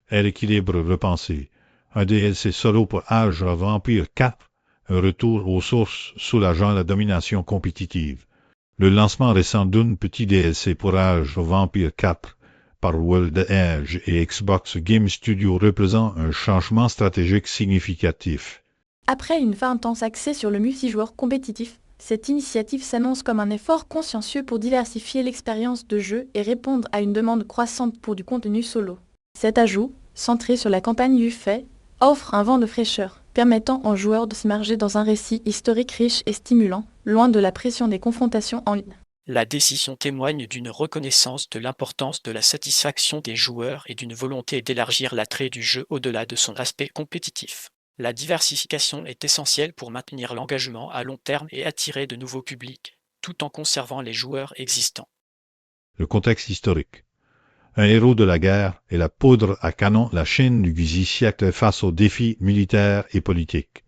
est l'équilibre repensé. Un DLC solo pour Age of Empires 4, un retour aux sources soulageant la domination compétitive. Le lancement récent d'un petit DLC pour Age of Empires 4 par World Edge et Xbox Game Studio représente un changement stratégique significatif. Après une fin intense axée sur le multijoueur compétitif, cette initiative s'annonce comme un effort consciencieux pour diversifier l'expérience de jeu et répondre à une demande croissante pour du contenu solo. Cet ajout, centré sur la campagne du fait, offre un vent de fraîcheur, permettant aux joueurs de s'immerger dans un récit historique riche et stimulant, loin de la pression des confrontations en ligne. La décision témoigne d'une reconnaissance de l'importance de la satisfaction des joueurs et d'une volonté d'élargir l'attrait du jeu au-delà de son aspect compétitif. La diversification est essentielle pour maintenir l'engagement à long terme et attirer de nouveaux publics, tout en conservant les joueurs existants. Le contexte historique. Un héros de la guerre et la poudre à canon, la Chine du X siècle face aux défis militaires et politiques.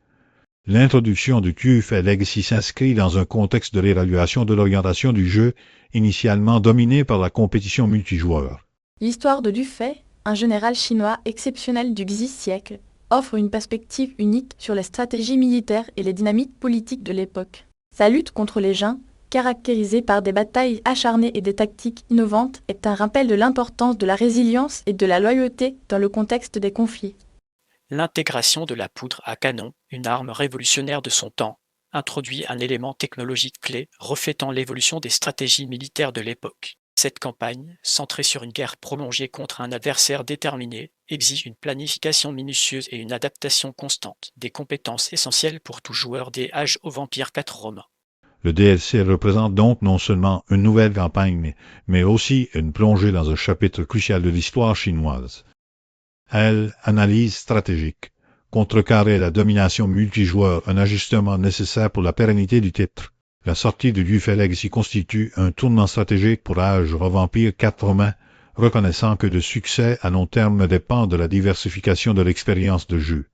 L'introduction du Dufay Legacy s'inscrit dans un contexte de réévaluation de l'orientation du jeu, initialement dominé par la compétition multijoueur. L'histoire de Dufay, un général chinois exceptionnel du X siècle, offre une perspective unique sur les stratégies militaires et les dynamiques politiques de l'époque. Sa lutte contre les Jin, caractérisée par des batailles acharnées et des tactiques innovantes, est un rappel de l'importance de la résilience et de la loyauté dans le contexte des conflits. L'intégration de la poudre à canon, une arme révolutionnaire de son temps, introduit un élément technologique clé reflétant l'évolution des stratégies militaires de l'époque. Cette campagne, centrée sur une guerre prolongée contre un adversaire déterminé, exige une planification minutieuse et une adaptation constante, des compétences essentielles pour tout joueur des Age of Empires 4 romains. Le DLC représente donc non seulement une nouvelle campagne, mais aussi une plongée dans un chapitre crucial de l'histoire chinoise. Analyse stratégique. Contrecarrer la domination multijoueur, un ajustement nécessaire pour la pérennité du titre. La sortie de Dufay Legacy constitue un tournant stratégique pour Age of Empires 4 romain, reconnaissant que le succès à long terme dépend de la diversification de l'expérience de jeu.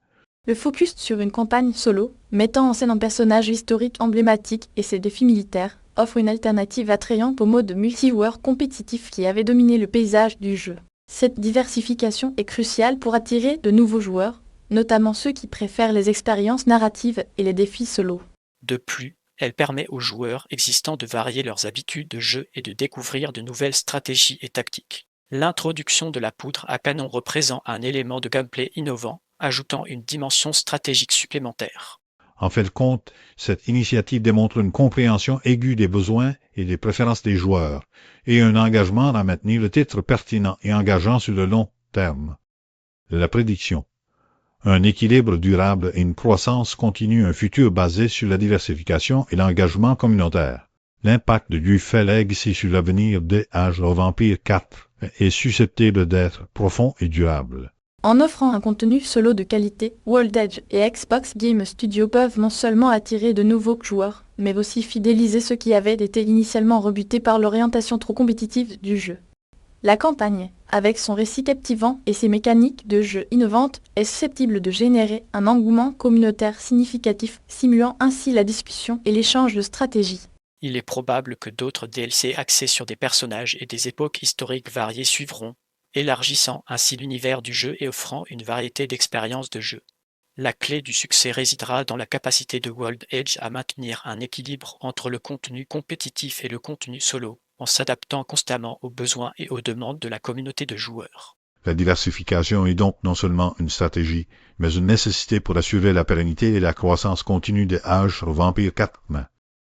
Le focus sur une campagne solo, mettant en scène un personnage historique emblématique et ses défis militaires, offre une alternative attrayante au mode multijoueur compétitif qui avait dominé le paysage du jeu. Cette diversification est cruciale pour attirer de nouveaux joueurs, notamment ceux qui préfèrent les expériences narratives et les défis solo. De plus, elle permet aux joueurs existants de varier leurs habitudes de jeu et de découvrir de nouvelles stratégies et tactiques. L'introduction de la poudre à canon représente un élément de gameplay innovant, ajoutant une dimension stratégique supplémentaire. En fait de compte, cette initiative démontre une compréhension aiguë des besoins et des préférences des joueurs, et un engagement à maintenir le titre pertinent et engageant sur le long terme. La prédiction. Un équilibre durable et une croissance continue, un futur basé sur la diversification et l'engagement communautaire. L'impact de Dufay Legacy sur l'avenir des Age of Empires 4 est susceptible d'être profond et durable. En offrant un contenu solo de qualité, World Edge et Xbox Game Studio peuvent non seulement attirer de nouveaux joueurs, mais aussi fidéliser ceux qui avaient été initialement rebutés par l'orientation trop compétitive du jeu. La campagne, avec son récit captivant et ses mécaniques de jeu innovantes, est susceptible de générer un engouement communautaire significatif, stimulant ainsi la discussion et l'échange de stratégies. Il est probable que d'autres DLC axés sur des personnages et des époques historiques variées suivront, élargissant ainsi l'univers du jeu et offrant une variété d'expériences de jeu. La clé du succès résidera dans la capacité de World Edge à maintenir un équilibre entre le contenu compétitif et le contenu solo, en s'adaptant constamment aux besoins et aux demandes de la communauté de joueurs. La diversification est donc non seulement une stratégie, mais une nécessité pour assurer la pérennité et la croissance continue des Age of Empires 4 romain.